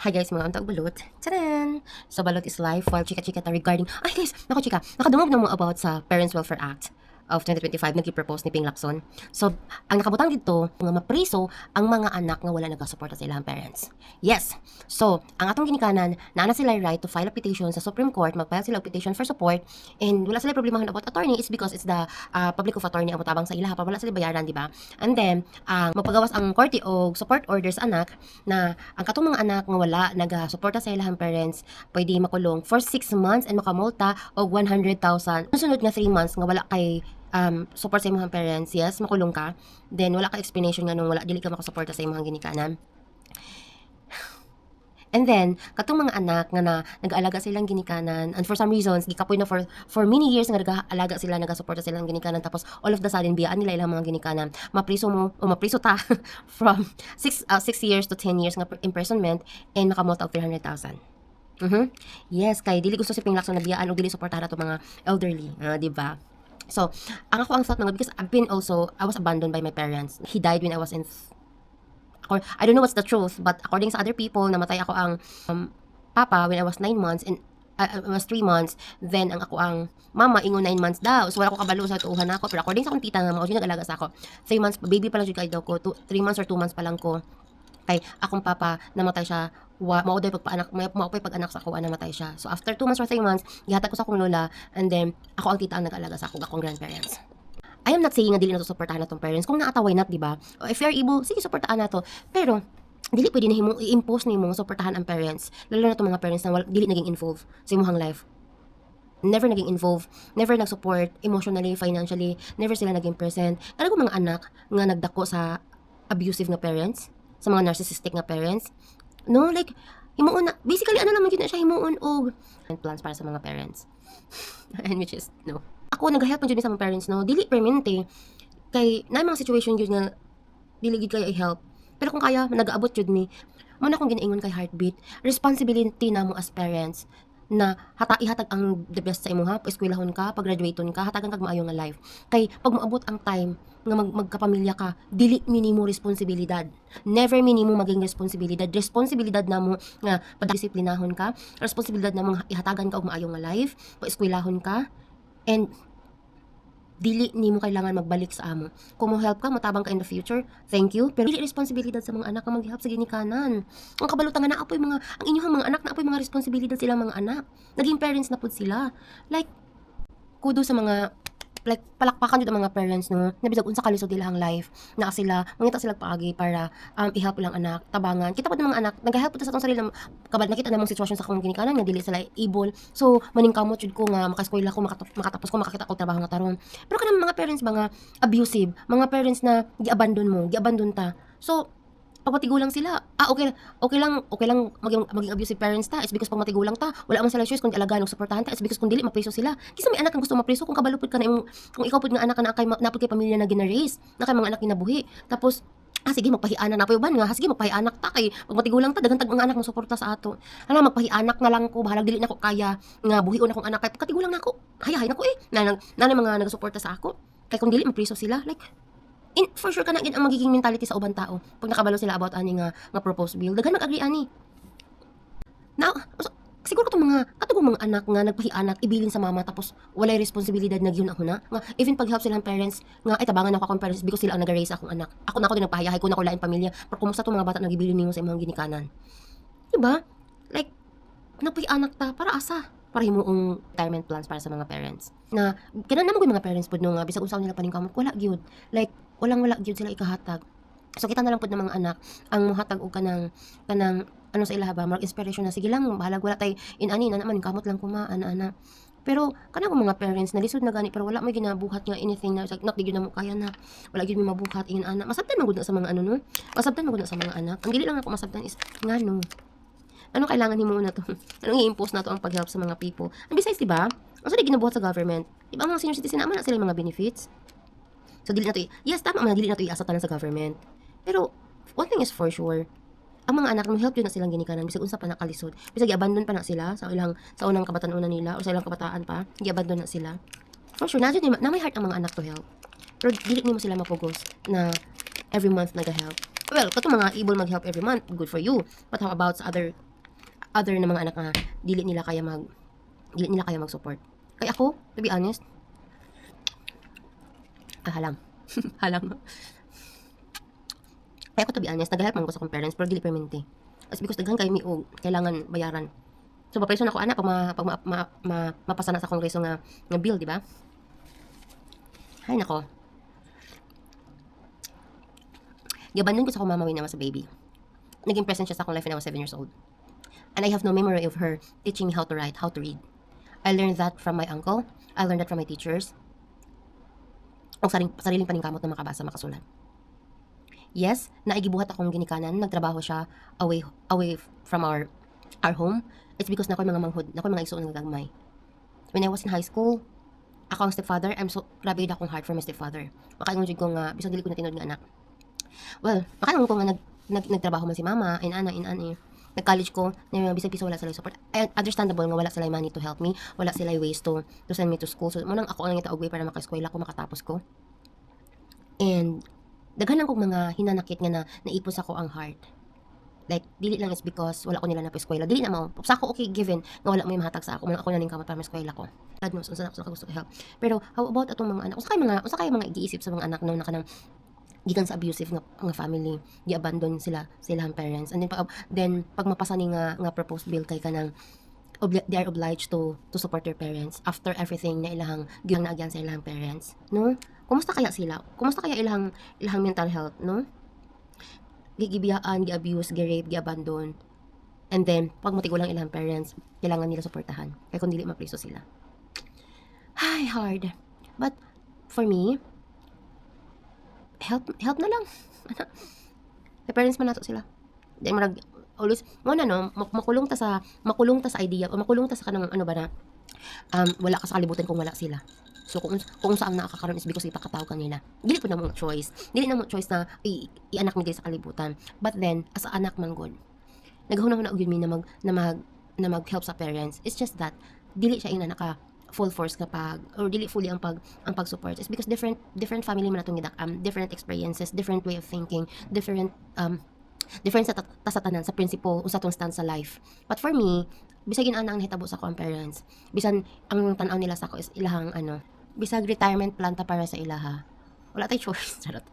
Hi guys, mga antag balot. Tadaan! So, balot is life while chika-chika ta regarding... Ay guys, naku chika, nakadungog na mo about sa Parents Welfare Act of 2025 nag-propose ni Ping Lacson. So, ang nakabutang dito, nga mapriso ang mga anak nga wala nagasuporta sa ilang parents. Yes! So, ang atong ginikanan, naana sila right to file a petition sa Supreme Court, mag-file sila og petition for support, and wala sila problemahan about attorney is because it's the public of attorney ang mutabang sa ilaha, para wala sila bayaran, di ba? And then, ang magpagawas ang korte og support orders anak, na ang katong mga anak nga wala nagasuporta sa ilahang parents, pwede makulong for 6 months and makamulta og 100,000. Sunod nga 3 months nga wala kay support sa imong parents, yes, makulong ka. Then wala ka explanation nga nung wala dili ka makasuporta sa imong ginikanan. And then, katong mga anak nga na nag-aalaga silang ginikanan, and for some reasons, gikapoy na for many years nga nag-aalaga sila, nag-suporta silang ginikanan, tapos all of the sudden, biyaan nila ilang mga ginikanan, mapriso mo, o mapriso ta, from 6 years to 10 years nga imprisonment, and makamulta og 300,000. Yes, kay dili gusto si Ping Lacson na biyaan o dili suportahan ato mga elderly, di ba? So, ang thought mga, because I was abandoned by my parents. He died when I was in or I don't know what's the truth, but according sa other people, namatay ako ang papa when I was 9 months and I was 3 months, then ang ako ang mama ingon 9 months daw. So wala ko kabalo sa tuuhan ako, pero according sa akong tita nga mao nag-alaga sa ako. 3 months baby pa lang jud kay daw ko, 3 months or 2 months pa lang ko. Kay akong papa namatay siya, mao day pagpaanak, mao pag-anak sa ako namatay siya. So after 2 months or 3 months, gihatag ko sa akong lola, and then ako ang tita ang nag-alaga sa akong grandparents. I am not saying nga dili na to suportahan natong parents. Kung naata, why not, di ba? If you're able, sige, suportahan na to. Pero, dili pwede na i-impose nimo nga suportahan ang parents. Lalo na itong mga parents na dili naging involved sa imong life. Never naging involved, never nag-support emotionally, financially, never sila naging present. Kaya mga anak nga nagdako sa abusive nga parents, sa mga narcissistic nga parents. No, like, himuon na, basically, ano naman yun na siya, himuon og plans para sa mga parents. And which is, no. Ako nag-help man jud sa mga parents, no, dili permanente kay na mga situation jud nga dili gid kay i-help, pero kung kaya nag-aabot jud mi mo na akong ginaingon kay heartbeat, responsibility namo as parents na ihatag ang the best sa imo, ha, eskwelahon ka, pag-graduaton ka, hatagan kag maayo nga life. Kay pag moabot ang time nga magkapamilya ka, dili minimo responsibilidad, never minimo maging responsibilidad namo nga padisiplinahon ka, responsibilidad namo nga ihatagan ka og maayo nga life, pa-eskwelahon ka. And dili nimo kailangan magbalik sa amo. Kung mo help ka, matabang ka in the future, thank you. Pero dili responsibilidad sa mga anak nga maghihap sa ginikanan. Ang kabalutan nga naapoy ang inyong mga anak naapoy mga responsibilidad silang mga anak. Naging parents na pud sila. Like, kudo sa mga like palakpakan jud ang mga parents, no, na bisag unsa kalisod ilang life na sila mangita sila paagi para i-help ilang anak, tabangan kita pud ng mga anak nagahelp pud sa atong sarili kabad nakita namong sitwasyon sa akong ginikanan nga dili sila able, so maningkamot jud ko nga makaeskwela ko, makatapos ko, makakita ko trabaho nga taron. Pero kanang mga parents mga abusive, mga parents na giabandon ta, so pag matigulang sila, okay lang maging abusive parents ta, it's because pag matigulang ta, wala man sila choice kundi alagaan o suportahan ta, it's because kung dili mapriso sila. Kisa may anak kang gusto mapriso, kung kabalupod ka na imong, kung ikaw pud nga anak na kay napod kay pamilya na gina-raise, na kay mga anak kinabuhi. Tapos sige magpahianak na po ba nga, sige magpahianak ta kay pag matigulang ta daghan tag mga anak mo suporta sa ato. Hala magpahianak na lang ko, bahalag dili na ko kaya nga buhion akong anak kay pagkatigulang na ako. Hayahay na ko na mga nagasuporta sa ako. Kay kung dili mapriso sila, like for sure ka na ang magiging mentality sa ubang tao pag nakabalo sila about ani nga proposed bill, daghan nag-agree ani. Now, siguro itong mga anak nga nagpahianak ibilin sa mama tapos walay responsibilidad na gyud ako na nga even pag help silang parents nga ay tabangan ako akong parents because sila ang nag-raise akong anak. Ako din nagpahiyahay ko na ko lain pamilya. Pero kumusta tong mga bata nagibilin nimo sa imong ginikanan? Diba? Like nagpahianak ta para asa? Para himuong retirement plans para sa mga parents. Na kanan namo mga parents pud no nga bisag unsa nila paningkamot wala gyud. Like wala gyud sila ikahatag. So kita na lang pud ng mga anak ang mohatag og kanang ano sa ilaha ba, mag inspiration na sige lang bahalag wala tay inani na naman kamot lang kuma ana. Pero kanang mga parents nalisod na gani pero wala may ginabuhat nga anything na nak di gyud na mo kaya na wala gyud may mabuhat ingin ana. Masabtan man gud na sa mga ano no. Masabtan man gud na sa mga anak. Ang dili lang ako masabtan is ngano. Ano kailangan himo na to? Anong i-impose na to ang pag-help sa mga people? And besides, diba? Ang sa ginabuhat sa government, diba ang mga senior citizen naman na sila yung mga benefits? So, dili na to yes, tama man, dili na to iasa tanan sa government. Pero, one thing is for sure, ang mga anak mo help yun na silang ginikanan, bisag unsa pa nakalisod. Bisag i-abandon pa na sila sa unang kabataan-una nila o sa ilang kabataan pa, i-abandon na sila. For sure, na may heart ang mga anak to help. Pero dili nimo sila mapugos na every month nag-help. Well, kato mga able mag-help every month, good for you. But how about sa other other na mga anak nga dili nila kaya mag-support. Kaya ako, to be honest, halang. Halang. Kaya ako, to be honest, nag-help man ko sa akong parents pero dili permanente. As because daghan kay mi og kailangan bayaran. So mapreso na ako ana pag mapasa na sa akong reso nga bill, di ba? Hay nako. Giabandon ko sa akong mama when I was a baby. Naging present siya sa akong life when I was 7 years old. And I have no memory of her teaching me how to write, how to read. I learned that from my uncle. I learned that from my teachers. O sariling paningkamot na makabasa, makasulat. Yes, naigibuhat akong ginikanan. Nagtrabaho siya away from our home. It's because nakoy mga manghod, nakoy mga igsoon nga gagmay. When I was in high school, ako ang stepfather. Grabe gid akong heart for my stepfather. Makaingon jud ko nga bisan dili ko na tinud nga anak. Well, makaingon ko nga nagtrabaho man si mama, in nag-college ko, na bisag piso wala sila support. Understandable nga wala sila money to help me, wala sila ways to send me to school. So mo nang ako ang itaog way para maka-eskwela ko, makatapos ko. And daghan lang kong mga hinanakit nga na naipos ako ang heart. Like, dili lang is because wala ko nila na pa-eskwela. Dili na mo. Sa ako, okay, given nga wala mo yung mahatag sa ako. Ako na ning kamot para ma-eskwela ko. God knows, unsa na ako gusto help. Pero, how about atong mga anak? Unsa kay mga igiisip sa mga anak no, na kanang gikan sa abusive nga family, gi-abandon silang parents. And then pag mapasa ni nga proposed bill kay kanang they are obliged to support their parents after everything na ilahang naagyan sa ilahang parents, no? Kumusta kaya sila? Kumusta kaya ilahang mental health, no? Gigibiyaan, gi-abuse, gi-rape, gi-abandon. And then, pag matigulang ilang parents, kailangan nila suportahan. Kaya kung dili mapriso sila. Ay, hard. But, for me, help na lang. May parents man nato sila. Then, marag, always, mo na no, makulong ta sa idea, o makulong ta sa kanang, ano ba na, wala ka sa kalibutan kung wala sila. So, kung saan nakakaroon is because ipakatawag ka nila. Dili po na mo choice. Dili na mo choice na i-anak mi sa kalibutan. But then, as a anak man god, naghuna-huna og yun mi na mag-help sa parents. It's just that, dili siya ina naka full force kapag, or dili fully ang pag-support. It's because different family man natong different experiences, different way of thinking, different sa tanan, sa prinsipo, sa tong stand sa life. But for me, bisag ana ang nahitabo sa ko ang parents. Bisan ang tan-aw nila sa ko is ilahang bisag retirement plan ta para sa ilaha. Wala tay choice. Charot.